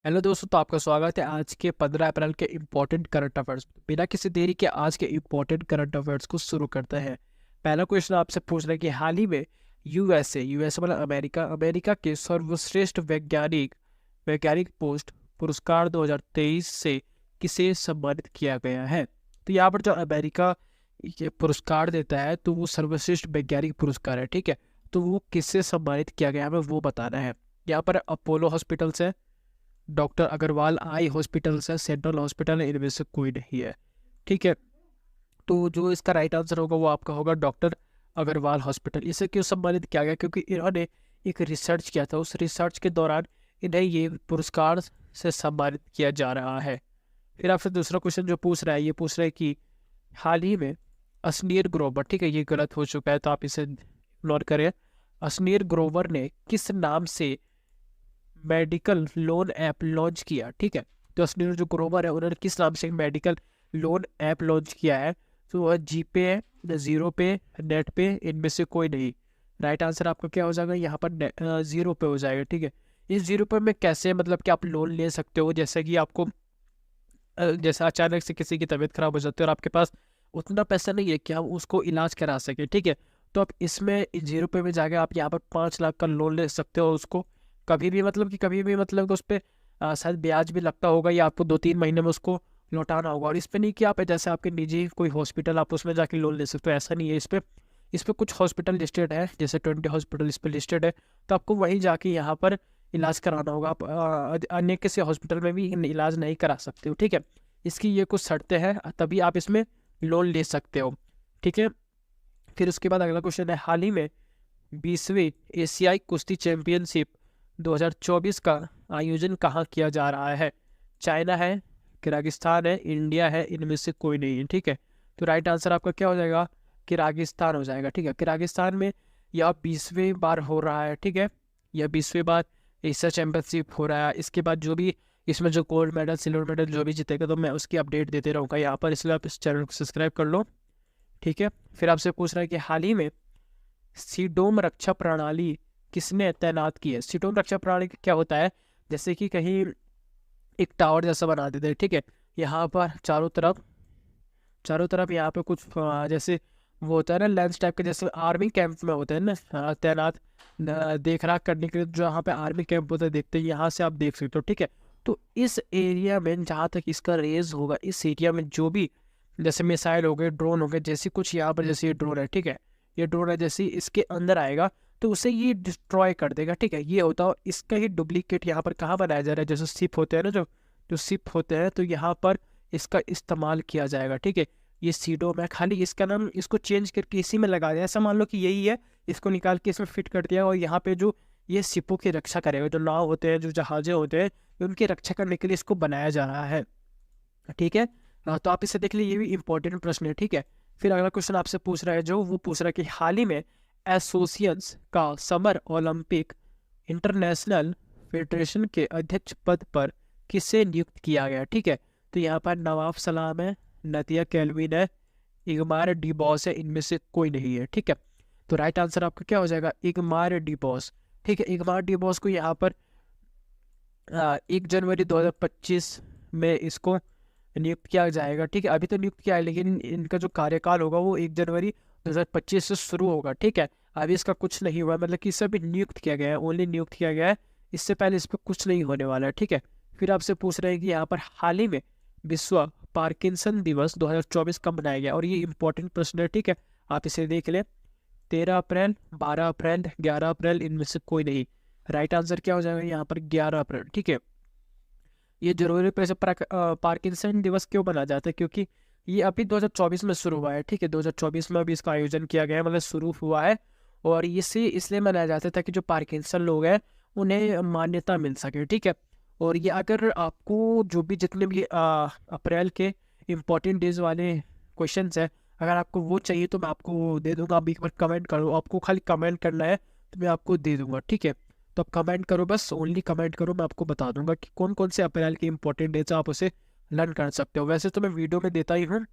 Hello दोस्तों, तो आपका स्वागत है आज के 15 अप्रैल के इम्पोर्टेंट करंट अफेयर्स। बिना किसी देरी के आज के इम्पोर्टेंट करंट अफेयर्स को शुरू करते हैं। पहला क्वेश्चन आपसे पूछ रहे हैं कि हाल ही में यूएसए मतलब अमेरिका के सर्वश्रेष्ठ वैज्ञानिक वैज्ञानिक पोस्ट पुरस्कार 2023 से किसे सम्मानित किया गया है। तो यहाँ पर जो अमेरिका ये पुरस्कार देता है तो वो सर्वश्रेष्ठ वैज्ञानिक पुरस्कार है, ठीक है। तो वो किससे सम्मानित किया गया है हमें वो बताना है। यहाँ पर अपोलो हॉस्पिटल से, डॉक्टर अग्रवाल आई हॉस्पिटल से, सेंट्रल हॉस्पिटल है, इनमें से कोई नहीं है, ठीक है। तो जो इसका राइट आंसर होगा वो आपका होगा डॉक्टर अग्रवाल हॉस्पिटल। इसे क्यों सम्मानित किया गया? क्योंकि इन्होंने एक रिसर्च किया था, उस रिसर्च के दौरान इन्हें ये पुरस्कार से सम्मानित किया जा रहा है। फिर आपसे दूसरा क्वेश्चन जो पूछ रहा है, ये पूछ रहा है कि हाल ही में असनीर ग्रोवर, ठीक है, ये गलत हो चुका है तो आप इसे इग्नोर करें। असनीर ग्रोवर ने किस नाम से मेडिकल लोन ऐप लॉन्च किया, ठीक है। तो असनीर जो ग्रोवर है उन्होंने किस नाम से मेडिकल लोन ऐप लॉन्च किया है? तो वह जीपे है, जीरो पे, नेट पे, इनमें से कोई नहीं। राइट आंसर आपका क्या हो जाएगा? यहाँ पर जीरो पे हो जाएगा, ठीक है। इस जीरो पे में कैसे मतलब कि आप लोन ले सकते हो, जैसे कि आपको जैसे अचानक से किसी की तबीयत खराब हो जाती है और आपके पास उतना पैसा नहीं है कि आप उसको इलाज करा सके, ठीक है। तो आप इसमें जीरो पे में जाके आप यहाँ पर 5 लाख का लोन ले सकते हो। उसको कभी भी मतलब कि उस पर शायद ब्याज भी लगता होगा या आपको 2-3 महीने में उसको लौटाना होगा। और इस पे नहीं कि आप जैसे आपके निजी कोई हॉस्पिटल आप उसमें जाके लोन ले सकते हो, ऐसा नहीं है। इस पे कुछ हॉस्पिटल लिस्टेड है, जैसे 20 हॉस्पिटल इस पे लिस्टेड है। तो आपको वहीं जाके यहाँ पर इलाज कराना होगा। आप अन्य किसी हॉस्पिटल में भी इलाज नहीं करा सकते हो, ठीक है। इसकी ये कुछ शर्तें हैं, तभी आप इसमें लोन ले सकते हो, ठीक है। फिर उसके बाद अगला क्वेश्चन है, हाल ही में 20वीं एशियाई कुश्ती चैंपियनशिप 2024 का आयोजन कहाँ किया जा रहा है? चाइना है, किर्गिस्तान है, इंडिया है, इनमें से कोई नहीं है, ठीक है। तो राइट आंसर आपका क्या हो जाएगा? किर्गिस्तान हो जाएगा, ठीक है। किर्गिस्तान में यह 20वीं बार हो रहा है, ठीक है। यह 20वीं बार एशिया चैंपियनशिप हो रहा है। इसके बाद जो भी इसमें जो गोल्ड मेडल सिल्वर मेडल जो भी जीतेगा तो मैं उसकी अपडेट देते रहूँगा यहाँ पर, इसलिए आप इस चैनल को सब्सक्राइब कर लो, ठीक है। फिर आपसे पूछ रहा है कि हाल ही में सीडोम रक्षा प्रणाली किसने तैनात की है? सीडोम रक्षा प्रणाली क्या होता है? जैसे कि कहीं एक टावर जैसा बना देते हैं, ठीक है। यहाँ पर चारों तरफ यहाँ पे कुछ जैसे वो होता है ना लेंस टाइप के, जैसे आर्मी कैंप में होते हैं ना, तैनात देख रेख करने के लिए जो यहाँ पे आर्मी कैंप होता है, देखते हैं यहाँ से आप देख सकते हो, ठीक है। तो इस एरिया में जहाँ तक इसका रेज होगा, इस एरिया में जो भी जैसे मिसाइल हो गए, ड्रोन हो गए, जैसे कुछ यहाँ पर जैसे ये ड्रोन है, ठीक है, ये ड्रोन है, जैसे इसके अंदर आएगा तो उसे ये डिस्ट्रॉय कर देगा, ठीक है। ये होता है इसका ही डुप्लीकेट यहाँ पर कहाँ बनाया जा रहा है? जैसे शिप होते हैं ना, जो शिप होते हैं, तो यहाँ पर इसका इस्तेमाल किया जाएगा, ठीक है। ये सीडोम है, खाली इसका नाम इसको चेंज करके इसी में लगा दिया। ऐसा मान लो कि यही है, इसको निकाल के इसमें फिट कर दिया और यहाँ पे जो ये शिपों की रक्षा करेगा, जो नाव होते हैं, जो जहाजें होते हैं, उनकी रक्षा करने के लिए इसको बनाया जा रहा है, ठीक है। तो आप इसे देख लीजिए, ये भी इंपॉर्टेंट प्रश्न है, ठीक है। फिर अगला क्वेश्चन आपसे पूछ रहा है जो वो पूछ रहा है कि हाल ही में एसोसिएशंस का समर ओलंपिक इंटरनेशनल फेडरेशन के अध्यक्ष पद पर किसे नियुक्त किया गया, ठीक है। तो यहाँ पर नवाब सलाम है, नदिया केल्विन है, इगमार डी बॉस है, इनमें से कोई नहीं है, ठीक है। तो राइट आंसर आपका क्या हो जाएगा? इगमार डी बॉस, ठीक है। इगमार डी बॉस को यहाँ पर 1 जनवरी 2025 में इसको नियुक्त किया जाएगा, ठीक है। अभी तो नियुक्त किया है लेकिन इनका जो कार्यकाल होगा वो 1 जनवरी 2025 से शुरू होगा, ठीक है। अभी इसका कुछ नहीं हुआ, मतलब कि इसे अभी नियुक्त किया गया है, ओनली नियुक्त किया गया है, इससे पहले इस पर कुछ नहीं होने वाला है, ठीक है। फिर आपसे पूछ रहे हैं कि यहाँ पर हाल ही में विश्व पार्किंसन दिवस 2024 कब मनाया गया? और ये इंपॉर्टेंट प्रश्न है, ठीक है, आप इसे देख लें। 13 अप्रैल, 12 अप्रैल, 11 अप्रैल, इनमें से कोई नहीं। राइट आंसर क्या हो जाएगा यहाँ पर? 11 अप्रैल, ठीक है। ये जरूरी पैसे पार्किंसन दिवस क्यों मनाया जाता है? क्योंकि ये अभी 2024 में शुरू हुआ है, ठीक है। 2024 में अभी इसका आयोजन किया गया है, मतलब शुरू हुआ है। और इसे इसलिए मनाया जाता है ताकि जो पार्किंसन लोग हैं उन्हें मान्यता मिल सके, ठीक है। और ये अगर आपको जो भी जितने भी अप्रैल के इम्पोर्टेंट डेज वाले क्वेश्चंस हैं, अगर आपको वो चाहिए तो मैं आपको दे दूंगा। आप एक बार कमेंट करो, आपको खाली कमेंट करना है तो मैं आपको दे दूंगा, ठीक है। तो आप कमेंट करो, बस ओनली कमेंट करो, मैं आपको बता दूंगा कि कौन कौन से अप्रैल के इंपॉर्टेंट डेज आप उसे लर्न कर सकते हो। वैसे तो मैं वीडियो में देता ही हूँ।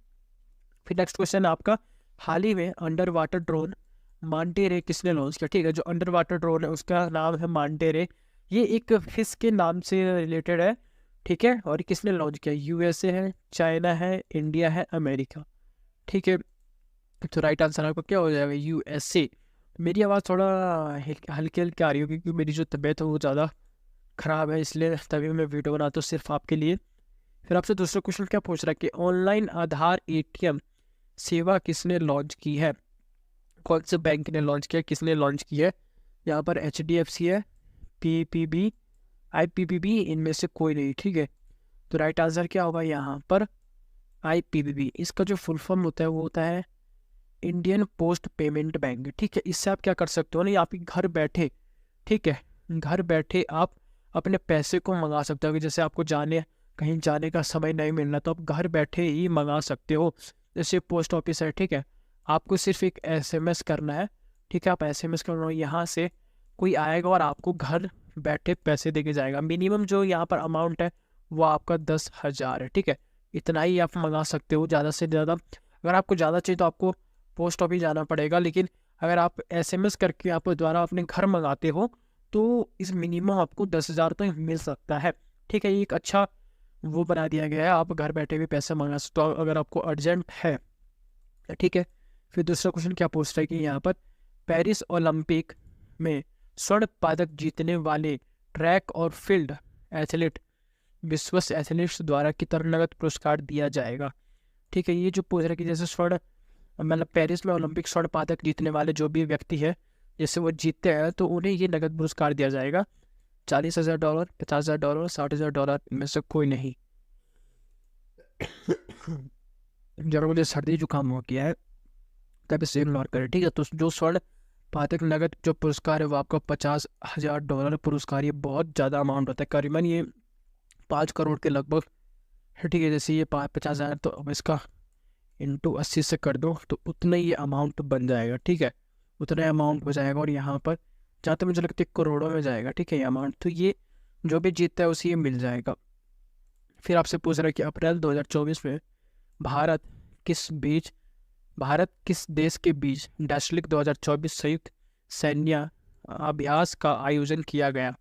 फिर नेक्स्ट क्वेश्चन आपका, हाल ही में अंडर वाटर ड्रोन मांटे रे किसने लॉन्च किया? ठीक है, जो अंडर वाटर ड्रोन है उसका नाम है मांटे रे। ये एक फिश के नाम से रिलेटेड है, ठीक है। और किसने लॉन्च किया? यूएसए है, चाइना है, इंडिया है, अमेरिका, ठीक है। तो राइट आंसर आपका क्या हो जाएगा? यूएसए। मेरी आवाज़ थोड़ा हल्की हल्की आ रही है क्योंकि मेरी जो तबीयत है वो ज़्यादा ख़राब है, इसलिए तभी मैं वीडियो बनाता हूँ सिर्फ आपके लिए। फिर आपसे दूसरा क्वेश्चन क्या पूछ रहा है कि ऑनलाइन आधार एटीएम सेवा किसने लॉन्च की है? कौन से बैंक ने लॉन्च किया, किसने लॉन्च की है? यहाँ पर एचडीएफसी है, पीपीबी, आईपीपीबी, इनमें से कोई नहीं, ठीक है। तो राइट आंसर क्या होगा यहाँ पर? आईपीपीबी। इसका जो फुल फॉर्म होता है वो होता है इंडियन पोस्ट पेमेंट बैंक, ठीक है। इससे आप क्या कर सकते हो ना, आप घर बैठे, ठीक है, घर बैठे आप अपने पैसे को मंगा सकते हो कि जैसे आपको कहीं जाने का समय नहीं मिलना तो आप घर बैठे ही मंगा सकते हो। जैसे पोस्ट ऑफिस है, ठीक है, आपको सिर्फ एक एसएमएस करना है, ठीक है। आप एसएमएस करना, यहाँ से कोई आएगा और आपको घर बैठे पैसे दे के जाएगा। मिनिमम जो यहाँ पर अमाउंट है वो आपका 10,000 है, ठीक है। इतना ही आप मंगा सकते हो, ज़्यादा से ज़्यादा। अगर आपको ज़्यादा चाहिए तो आपको पोस्ट ऑफिस जाना पड़ेगा, लेकिन अगर आप एसएमएस करके आप द्वारा अपने घर मंगाते हो तो इस मिनिमम आपको 10,000 तो मिल सकता है, ठीक है। ये एक अच्छा वो बना दिया गया है, आप घर बैठे भी पैसे मंगा सकते हो अगर आपको अर्जेंट है, ठीक है। फिर दूसरा क्वेश्चन क्या पूछ रहा है कि यहाँ पर पेरिस ओलंपिक में स्वर्ण पदक जीतने वाले ट्रैक और फील्ड एथलीट विश्व एथलीट्स द्वारा कितना नगद पुरस्कार दिया जाएगा, ठीक है। ये जो पूछ रहा है कि जैसे स्वर्ण, मतलब पेरिस में ओलंपिक स्वर्ण पदक जीतने वाले जो भी व्यक्ति है, जैसे वो जीतते हैं तो उन्हें ये नगद पुरस्कार दिया जाएगा। $40,000, $50,000, $60,000, इनमें से कोई नहीं। जब मुझे सर्दी जुकाम हो गया है तब इसे इग्नोर करें, ठीक है। तो जो स्वर्ण पदक नगद जो पुरस्कार है वो आपका $50,000 पुरस्कार, ये बहुत ज़्यादा अमाउंट होता है, करीबन ये 5 करोड़ के लगभग है, ठीक है। जैसे ये 50,000 तो अब इसका इंटू 80 से कर दो तो उतना ही अमाउंट बन जाएगा, ठीक है। उतना अमाउंट हो जाएगा और यहाँ पर जहाँ तक मुझे लगता है करोड़ों में जाएगा, ठीक है, ये अमाउंट। तो ये जो भी जीतता है उसे ये मिल जाएगा। फिर आपसे पूछ रहा है कि अप्रैल 2024 में भारत भारत किस देश के बीच डैशलिक 2024 संयुक्त सैन्य अभ्यास का आयोजन किया गया,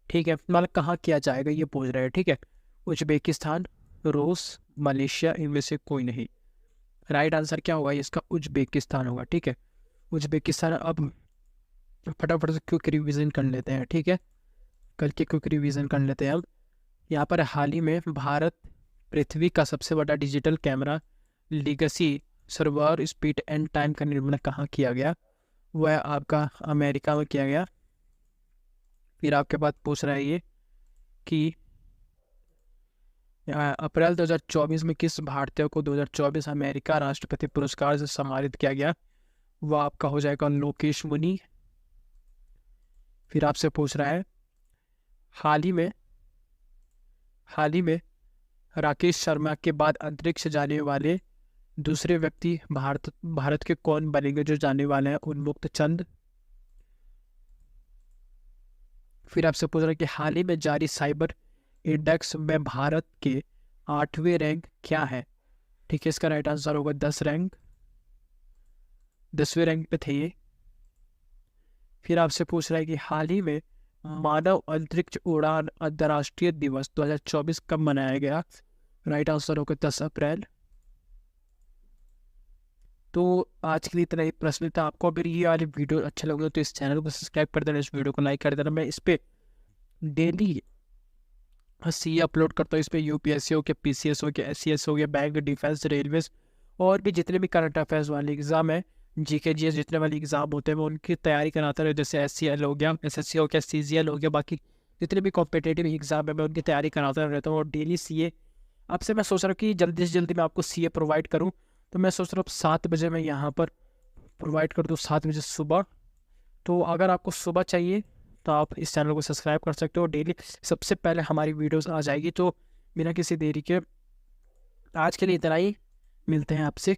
ठीक है। मतलब कहाँ किया जाएगा ये पूछ रहे हैं, ठीक है। उज्बेकिस्तान, रूस, मलेशिया, इनमें से कोई नहीं। राइट आंसर क्या होगा? इसका उज्बेकिस्तान होगा, ठीक है, उज्बेकिस्तान। अब फटाफट से क्विक रिवीजन कर लेते हैं, ठीक है, कल के क्विक रिवीजन कर लेते हैं। अब यहाँ पर हाल ही में भारत पृथ्वी का सबसे बड़ा digital camera legacy server speed and time का निर्माण कहाँ किया गया? वह आपका अमेरिका में किया गया। फिर आपके बाद पूछ रहा है ये कि अप्रैल 2024 में किस भारतीय को 2024 अमेरिका राष्ट्रपति पुरस्कार से सम्मानित किया गया? वह आपका हो जाएगा लोकेश मुनि। फिर आपसे पूछ रहा है हाल ही में राकेश शर्मा के बाद अंतरिक्ष जाने वाले दूसरे व्यक्ति भारत के कौन बनेंगे जो जाने वाले हैं? उन्मुक्त चंद। फिर आपसे पूछ रहा है कि हाल ही में जारी साइबर इंडेक्स में भारत के 8वें रैंक क्या है, ठीक है। इसका राइट आंसर होगा 10वें रैंक पे थे ये। फिर आपसे पूछ रहा है कि हाल ही में मानव अंतरिक्ष उड़ान अंतर्राष्ट्रीय दिवस 2024 कब मनाया गया? राइट आंसर होगा 10 अप्रैल। तो आज के लिए इतना ही प्रश्न था। आपको अगर ये वाली वीडियो अच्छा लगे तो इस चैनल को सब्सक्राइब कर देना, इस वीडियो को लाइक कर देना। मैं इस पर डेली सी अपलोड करता हूँ। इस पर यूपीएससी हो गया, पीसीएस हो गया, एससीएस हो गया, बैंक, डिफेंस, रेलवेज और भी जितने भी करंट अफेयर्स वाले एग्जाम है, जीके जीएस जितने वाले एग्जाम होते हैं मैं उनकी तैयारी कराता रहता हूँ। जैसे एससीएल हो गया, एसएससी हो गया, सीजीएल हो गया, बाकी जितने भी कॉम्पिटेटिव एग्जाम है मैं उनकी तैयारी कराता रहता हूँ। और डेली सीए आपसे मैं सोच रहा हूँ कि जल्दी से जल्दी मैं आपको सीए प्रोवाइड करूँ। तो मैं सोच रहा हूँ 7 बजे मैं यहाँ पर प्रोवाइड कर दूँ, 7 बजे सुबह। तो अगर आपको सुबह चाहिए तो आप इस चैनल को सब्सक्राइब कर सकते हो। डेली सबसे पहले हमारी वीडियोस आ जाएगी। तो बिना किसी देरी के आज के लिए इतना ही, मिलते हैं आपसे